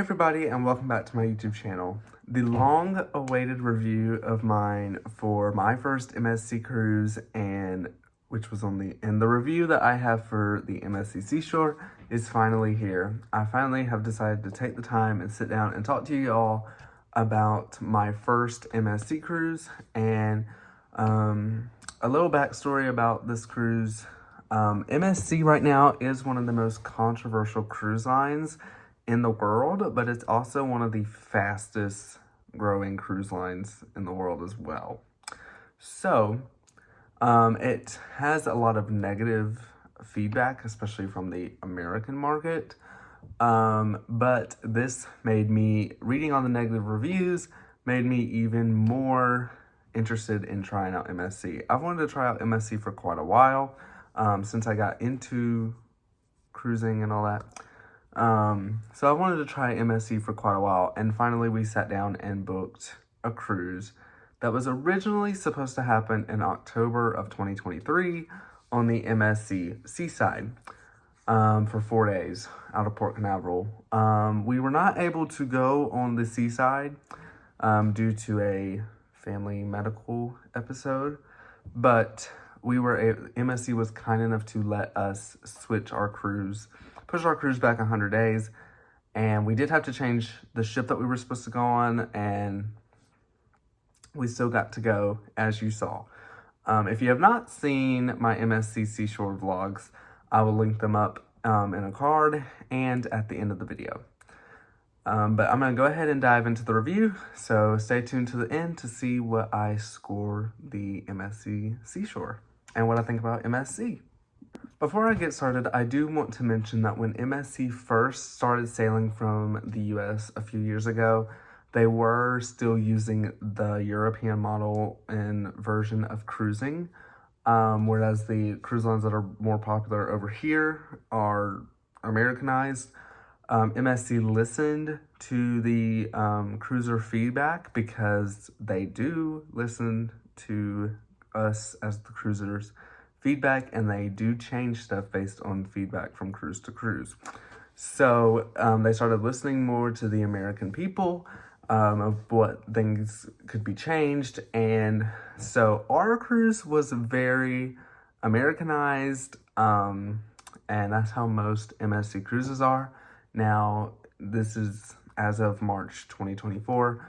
everybody, and welcome back to my YouTube channel. The long-awaited review of mine for my first MSC cruise, and which was and the review that I have for the MSC Seashore is finally here. I finally have decided to take the time and sit down and talk to you all about my first MSC cruise and a little backstory about this cruise. MSC right now is one of the most controversial cruise lines in the world, but it's also one of the fastest growing cruise lines in the world as well. So it has a lot of negative feedback, especially from the American market. But this made me, reading all the negative reviews, made me even more interested in trying out MSC. I've wanted to try out MSC for quite a while, since I got into cruising and all that. So I wanted to try MSC for quite a while, and finally we sat down and booked a cruise that was originally supposed to happen in October of 2023 on the MSC Seaside for 4 days out of Port Canaveral. We were not able to go on the Seaside due to a family medical episode, but MSC was kind enough to let us push our cruise back 100 days, and we did have to change the ship that we were supposed to go on, and we still got to go, as you saw. If you have not seen my MSC Seashore vlogs, I will link them up in a card and at the end of the video. But I'm going to go ahead and dive into the review, so stay tuned to the end to see what I score the MSC Seashore and what I think about MSC. Before I get started, I do want to mention that when MSC first started sailing from the US a few years ago, they were still using the European model and version of cruising, whereas the cruise lines that are more popular over here are Americanized. MSC listened to the cruiser feedback, because they do listen to us as the cruisers' feedback, and they do change stuff based on feedback from cruise to cruise. So they started listening more to the American people of what things could be changed, and so our cruise was very Americanized, and that's how most MSC cruises are. Now, this is as of March 2024.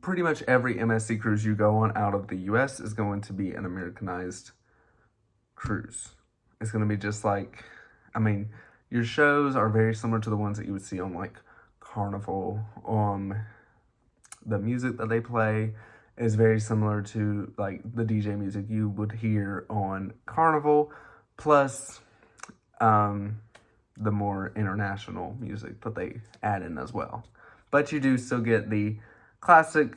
Pretty much every MSC cruise you go on out of the US is going to be an Americanized cruise. It's going to be just like, your shows are very similar to the ones that you would see on like Carnival. The music that they play is very similar to like the DJ music you would hear on Carnival, plus the more international music that they add in as well. But you do still get the classic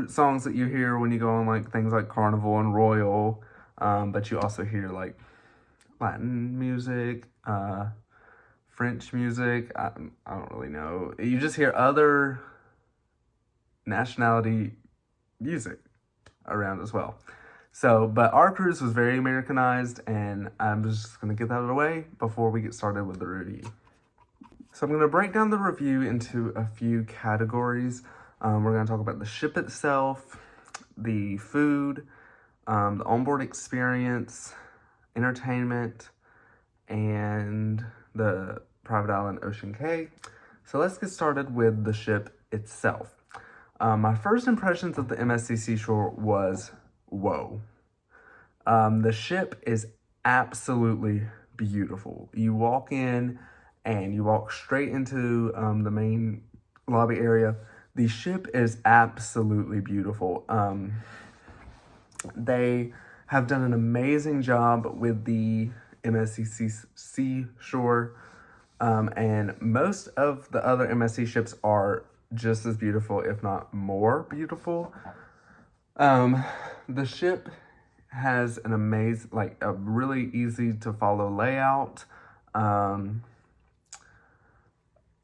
songs that you hear when you go on like things like Carnival and Royal, but you also hear like Latin music, French music. I don't really know. You just hear other nationality music around as well. So, but our cruise was very Americanized, and I'm just going to get that out of the way before we get started with the review. So I'm going to break down the review into a few categories. We're going to talk about the ship itself, the food, the onboard experience, entertainment, and the private island Ocean Cay. So let's get started with the ship itself. My first impressions of the MSC Seashore was, whoa. The ship is absolutely beautiful. You walk in and you walk straight into the main lobby area. The ship is absolutely beautiful. They have done an amazing job with the MSC Seashore, and most of the other MSC ships are just as beautiful, if not more beautiful. The ship has an amazing, a really easy to follow layout.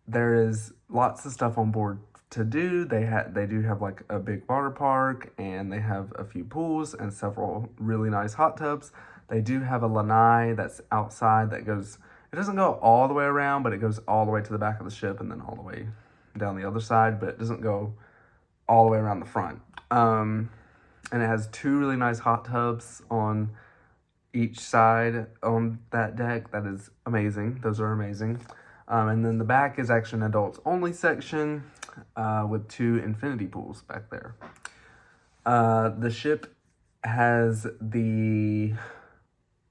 There is lots of stuff on board to do. They do have like a big water park, and they have a few pools and several really nice hot tubs. They do have a lanai that's outside that goes It doesn't go all the way around, but it goes all the way to the back of the ship and then all the way down the other side, but it doesn't go all the way around the front. And it has 2 really nice hot tubs on each side on that deck. That is amazing. Those are amazing. And then the back is actually an adults only section with 2 infinity pools back there. The ship has the,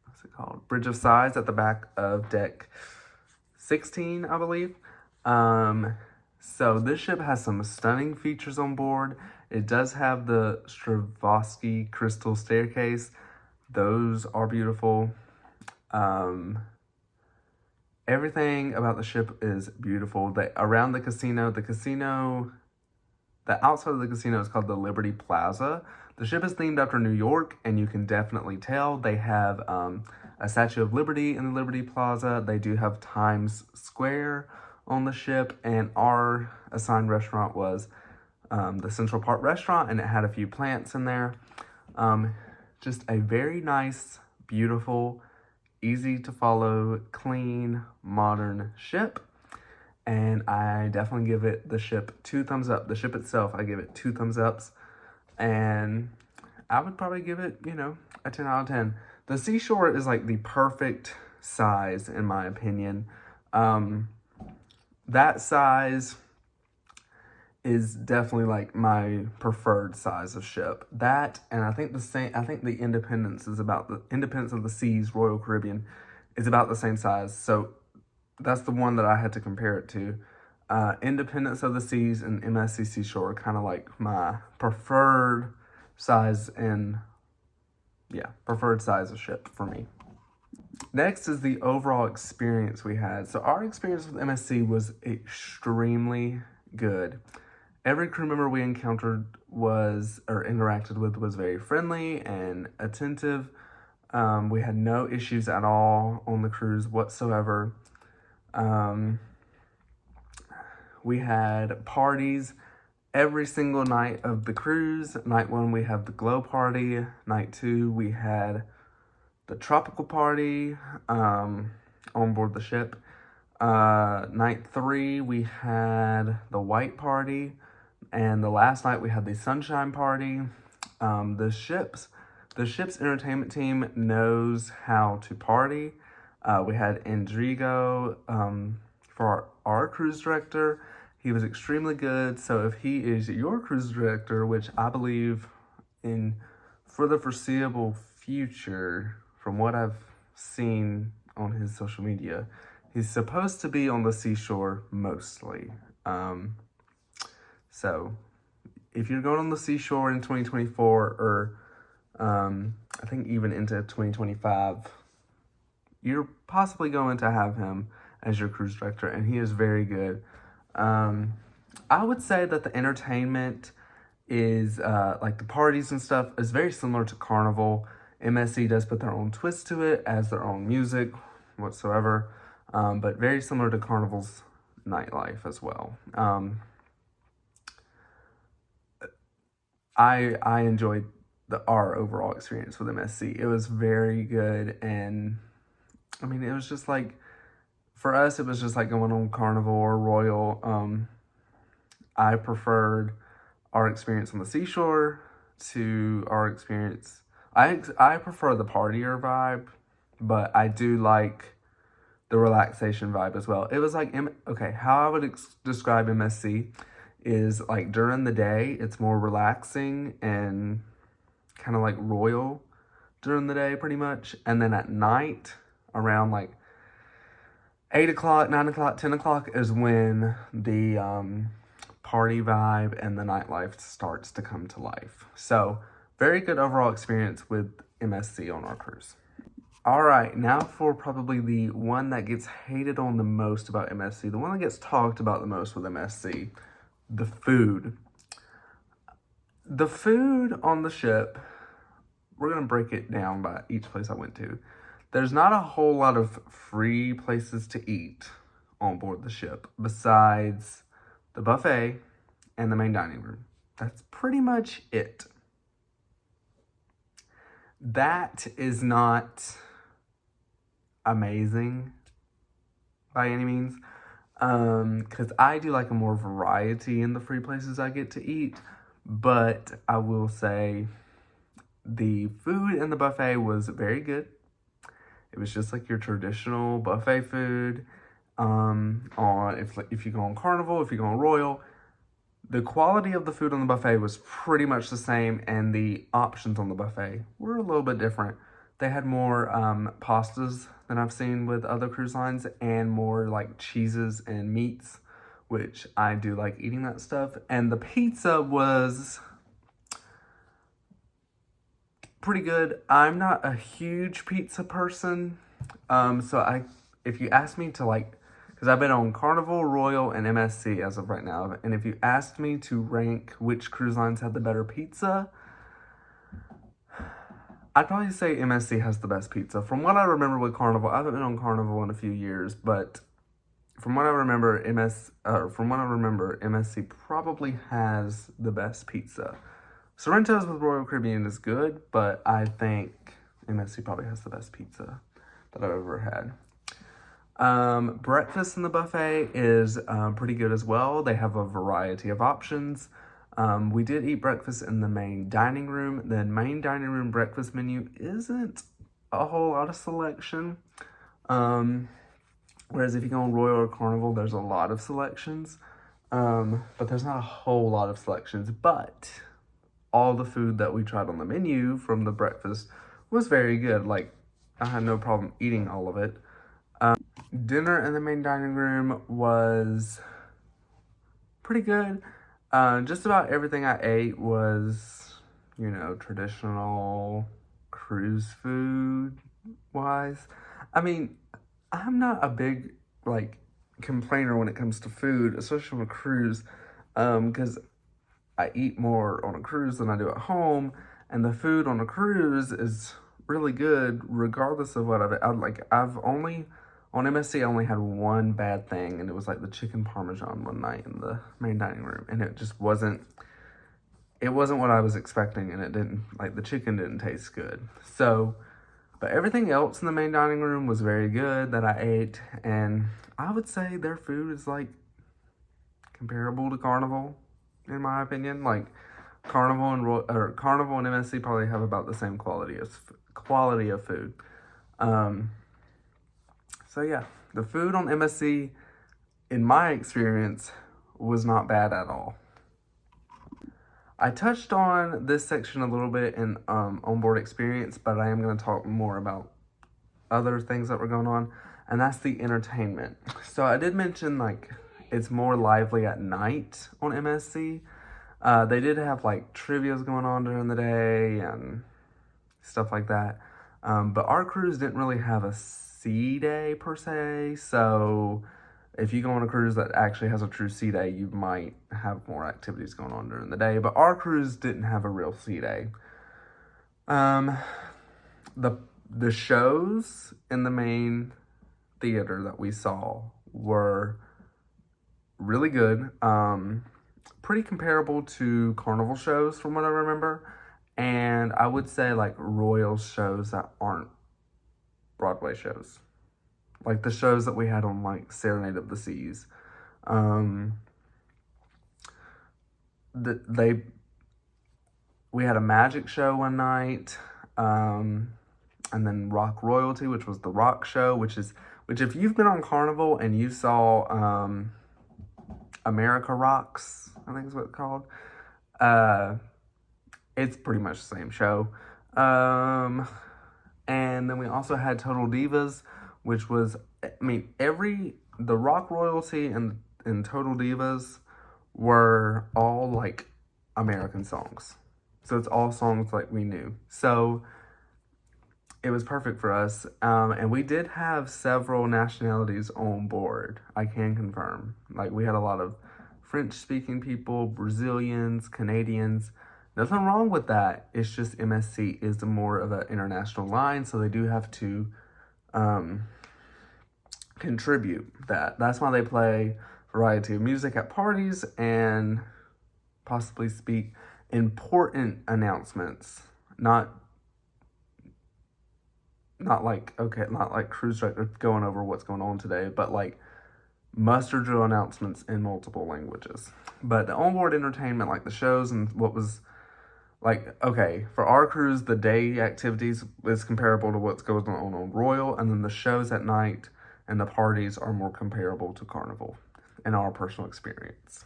what's it called? Bridge of Sighs at the back of deck 16, I believe. So this ship has some stunning features on board. It does have the Swarovski crystal staircase. Those are beautiful. Everything about the ship is beautiful. Around the casino, the outside of the casino is called the Liberty Plaza. The ship is themed after New York, and you can definitely tell. They have a Statue of Liberty in the Liberty Plaza. They do have Times Square on the ship, and our assigned restaurant was the Central Park restaurant, and it had a few plants in there. Just a very nice, beautiful, easy to follow, clean, modern ship. And I definitely give the ship 2 thumbs up. The ship itself, I give it 2 thumbs ups. And I would probably give it, a 10 out of 10. The Seashore is like the perfect size, in my opinion. That size is definitely like my preferred size of ship. That, and I think the Independence of the Seas Royal Caribbean is about the same size. So that's the one that I had to compare it to. Independence of the Seas and MSC Seashore are kind of like my preferred size preferred size of ship for me. Next is the overall experience we had. So our experience with MSC was extremely good. Every crew member we encountered interacted with was very friendly and attentive. We had no issues at all on the cruise whatsoever. We had parties every single night of the cruise. Night 1, we had the glow party. Night 2, we had the tropical party on board the ship. Night 3, we had the white party. And the last night, we had the sunshine party. The ship's entertainment team knows how to party. We had Endrigo for our cruise director. He was extremely good. So if he is your cruise director, which I believe for the foreseeable future, from what I've seen on his social media, he's supposed to be on the Seashore mostly. So if you're going on the Seashore in 2024 or I think even into 2025, you're possibly going to have him as your cruise director, and he is very good. I would say that the entertainment is, like the parties and stuff, is very similar to Carnival. MSC does put their own twist to it, as their own music whatsoever, but very similar to Carnival's nightlife as well. I enjoyed our overall experience with MSC. It was very good, and I mean, it was just like, for us, it was just like going on Carnival or Royal. I preferred our experience on the Seashore to our experience. I prefer the partier vibe, but I do like the relaxation vibe as well. It was like, how I would describe MSC is like during the day, it's more relaxing and kind of like Royal during the day pretty much. And then at night, around like 8 o'clock, 9 o'clock, 10 o'clock is when the party vibe and the nightlife starts to come to life. So very good overall experience with MSC on our cruise. All right, now for probably the one that gets hated on the most about MSC, the one that gets talked about the most with MSC, the food. The food on the ship, we're going to break it down by each place I went to. There's not a whole lot of free places to eat on board the ship besides the buffet and the main dining room. That's pretty much it. That is not amazing. by any means. Because I do like a more variety in the free places I get to eat. But I will say the food in the buffet was very good. It was just like your traditional buffet food. If you go on Carnival, if you go on Royal, the quality of the food on the buffet was pretty much the same, and the options on the buffet were a little bit different. They had more pastas than I've seen with other cruise lines, and more like cheeses and meats, which I do like eating that stuff. And the pizza was pretty good. I'm not a huge pizza person, if you ask me to like, because I've been on Carnival, Royal, and MSC as of right now, and if you asked me to rank which cruise lines had the better pizza, I'd probably say MSC has the best pizza. From what I remember with Carnival, I haven't been on Carnival in a few years, but from what I remember, MSC probably has the best pizza. Sorrento's with Royal Caribbean is good, but I think MSC probably has the best pizza that I've ever had. Breakfast in the buffet is pretty good as well. They have a variety of options. We did eat breakfast in the main dining room. The main dining room breakfast menu isn't a whole lot of selection. Whereas if you go on Royal or Carnival, there's a lot of selections. But there's not a whole lot of selections. But all the food that we tried on the menu from the breakfast was very good. Like, I had no problem eating all of it. Dinner in the main dining room was pretty good. Just about everything I ate was, traditional cruise food wise. I mean, I'm not a big, complainer when it comes to food, especially on a cruise, because I eat more on a cruise than I do at home, and the food on a cruise is really good regardless of what on MSC, I only had one bad thing, and it was like the chicken parmesan one night in the main dining room, and it just wasn't what I was expecting, and the chicken didn't taste good. So, but everything else in the main dining room was very good that I ate, and I would say their food is comparable to Carnival, in my opinion. Carnival and MSC probably have about the same quality of food. So yeah, the food on MSC, in my experience, was not bad at all. I touched on this section a little bit in onboard experience, but I am going to talk more about other things that were going on, and that's the entertainment. So I did mention it's more lively at night on MSC. They did have trivias going on during the day and stuff like that, but our cruise didn't really have a sea day per se, so if you go on a cruise that actually has a true sea day, you might have more activities going on during the day, but our cruise didn't have a real sea day. The shows in the main theater that we saw were really good, pretty comparable to Carnival shows from what I remember, and I would say Royal shows that aren't Broadway shows, like the shows that we had on Serenade of the Seas. We had a magic show one night, and then Rock Royalty, which was the rock show, which if you've been on Carnival and you saw America Rocks, I think is what it's called, it's pretty much the same show. And then we also had Total Divas, which was, the Rock Royalty and Total Divas were all American songs. So it's all songs we knew. So it was perfect for us. And we did have several nationalities on board, I can confirm. We had a lot of French-speaking people, Brazilians, Canadians. Nothing wrong with that. It's just MSC is more of an international line, so they do have to contribute that. That's why they play a variety of music at parties and possibly speak important announcements, not not like, okay, not like cruise director going over what's going on today, but like muster drill announcements in multiple languages. But the onboard entertainment, like the shows and what was like, okay, for our cruise, the day activities is comparable to what's going on Royal, and then the shows at night and the parties are more comparable to Carnival in our personal experience.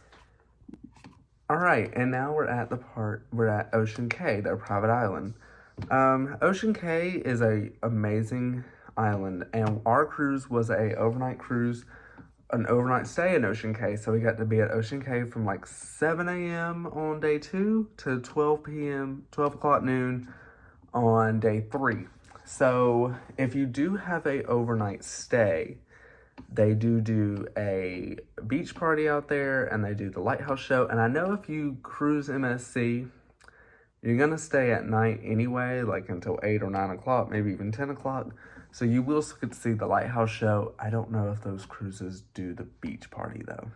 All right, and now we're at Ocean Cay, their private island. Ocean Cay is a amazing island, and our cruise was an overnight stay in Ocean Cay. So we got to be at Ocean Cay from like 7 a.m. on day 2 to 12 o'clock noon on day 3. So if you do have a overnight stay, they do a beach party out there, and they do the lighthouse show. And I know if you cruise MSC, you're gonna stay at night anyway, like until 8 or 9 o'clock, maybe even 10 o'clock. So you will get to see the lighthouse show. I don't know if those cruises do the beach party though.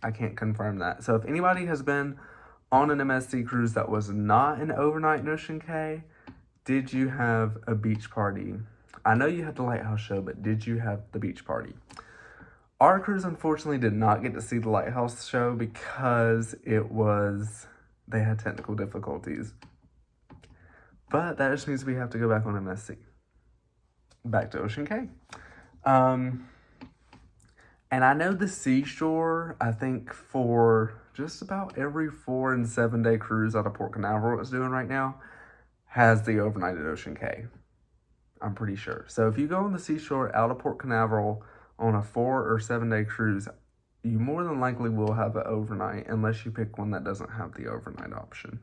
I can't confirm that. So if anybody has been on an MSC cruise that was not an overnight in Ocean Cay, did you have a beach party? I know you had the lighthouse show, but did you have the beach party? Our cruise unfortunately did not get to see the lighthouse show because they had technical difficulties. But that just means we have to go back on MSC. Back to Ocean Cay. And I know the Seashore, I think for just about every 4 and 7 day cruise out of Port Canaveral it's doing right now, has the overnight at Ocean Cay. I'm pretty sure. So if you go on the Seashore out of Port Canaveral on a 4 or 7 day cruise, you more than likely will have an overnight, unless you pick one that doesn't have the overnight option.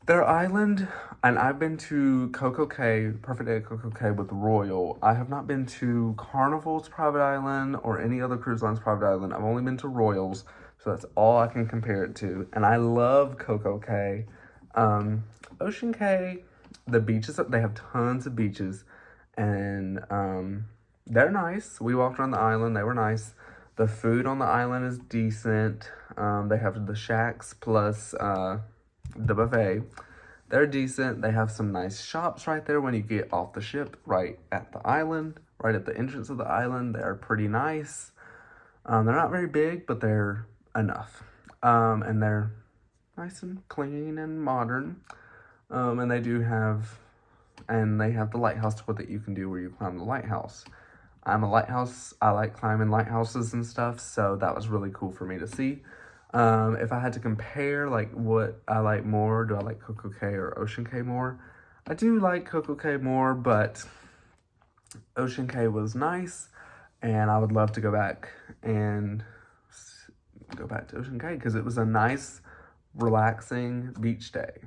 Their island, and I've been to Coco Cay, Perfect Day at Coco Cay with Royal. I have not been to Carnival's private island or any other cruise line's private island. I've only been to Royal's, so that's all I can compare it to. And I love Coco Cay. Ocean Cay, the beaches, they have tons of beaches, and they're nice. We walked around the island, they were nice. The food on the island is decent. They have the shacks plus the buffet. They're decent. They have some nice shops right there when you get off the ship, right at the island, right at the entrance of the island. They're pretty nice. They're not very big, but they're enough. And they're nice and clean and modern. And they have the lighthouse tour that you can do where you climb the lighthouse. I'm a lighthouse. I like climbing lighthouses and stuff, so that was really cool for me to see. If I had to compare, like, what I like more, do I like Coco Cay or Ocean Cay more? I do like Coco Cay more, but Ocean Cay was nice, and I would love to go back to Ocean Cay because it was a nice, relaxing beach day.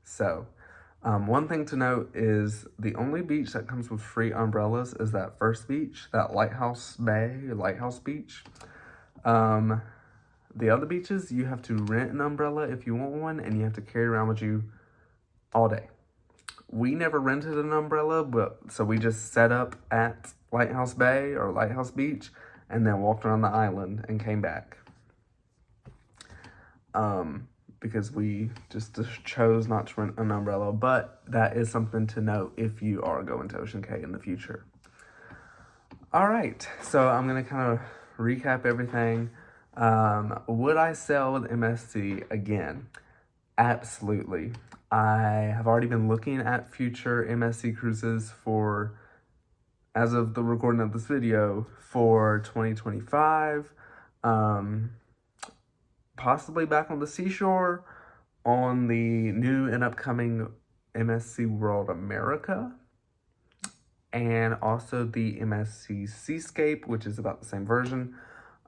So, one thing to note is the only beach that comes with free umbrellas is that first beach, that Lighthouse Beach. The other beaches, you have to rent an umbrella if you want one, and you have to carry around with you all day. We never rented an umbrella, so we just set up at Lighthouse Bay or Lighthouse Beach and then walked around the island and came back. Because we just chose not to rent an umbrella, but that is something to note if you are going to Ocean Cay in the future. All right, so I'm going to kind of recap everything. Would I sail with MSC again? Absolutely. I have already been looking at future MSC cruises as of the recording of this video, for 2025. Possibly back on the Seashore, on the new and upcoming MSC World America, and also the MSC Seascape, which is about the same version.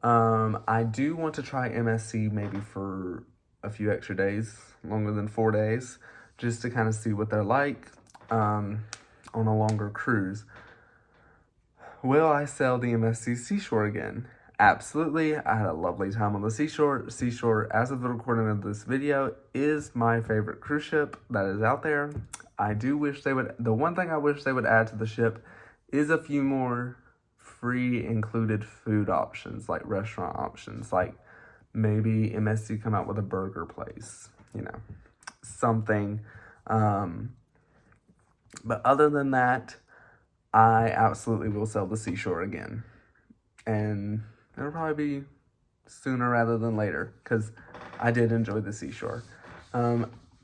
I do want to try MSC maybe for a few extra days, longer than 4 days, just to kind of see what they're like on a longer cruise. Will I sail the MSC Seashore again? Absolutely. I had a lovely time on the Seashore. Seashore, as of the recording of this video, is my favorite cruise ship that is out there. The one thing I wish they would add to the ship is a few more free included food options, like restaurant options, like maybe MSC come out with a burger place, something. But other than that, I absolutely will sell the Seashore again. And it'll probably be sooner rather than later, because I did enjoy the Seashore.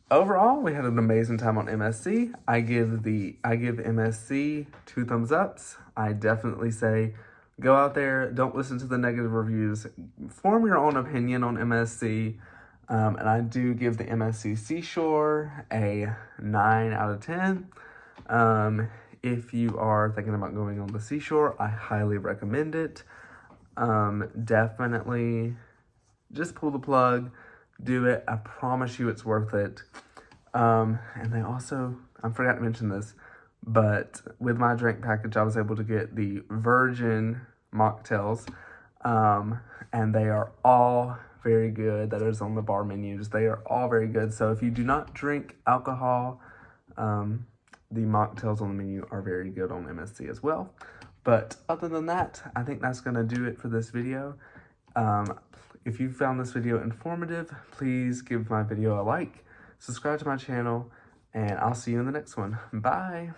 Overall, we had an amazing time on MSC. I give MSC 2 thumbs ups. I definitely say go out there, don't listen to the negative reviews, form your own opinion on MSC. And I do give the MSC Seashore a 9 out of 10. If you are thinking about going on the Seashore, I highly recommend it. Definitely just pull the plug, do it. I promise you it's worth it. And they also, I forgot to mention this, but with my drink package, I was able to get the virgin mocktails, and they are all very good. That is on the bar menus. They are all very good. So if you do not drink alcohol, the mocktails on the menu are very good on MSC as well. But other than that, I think that's going to do it for this video. If you found this video informative, please give my video a like, subscribe to my channel, and I'll see you in the next one. Bye!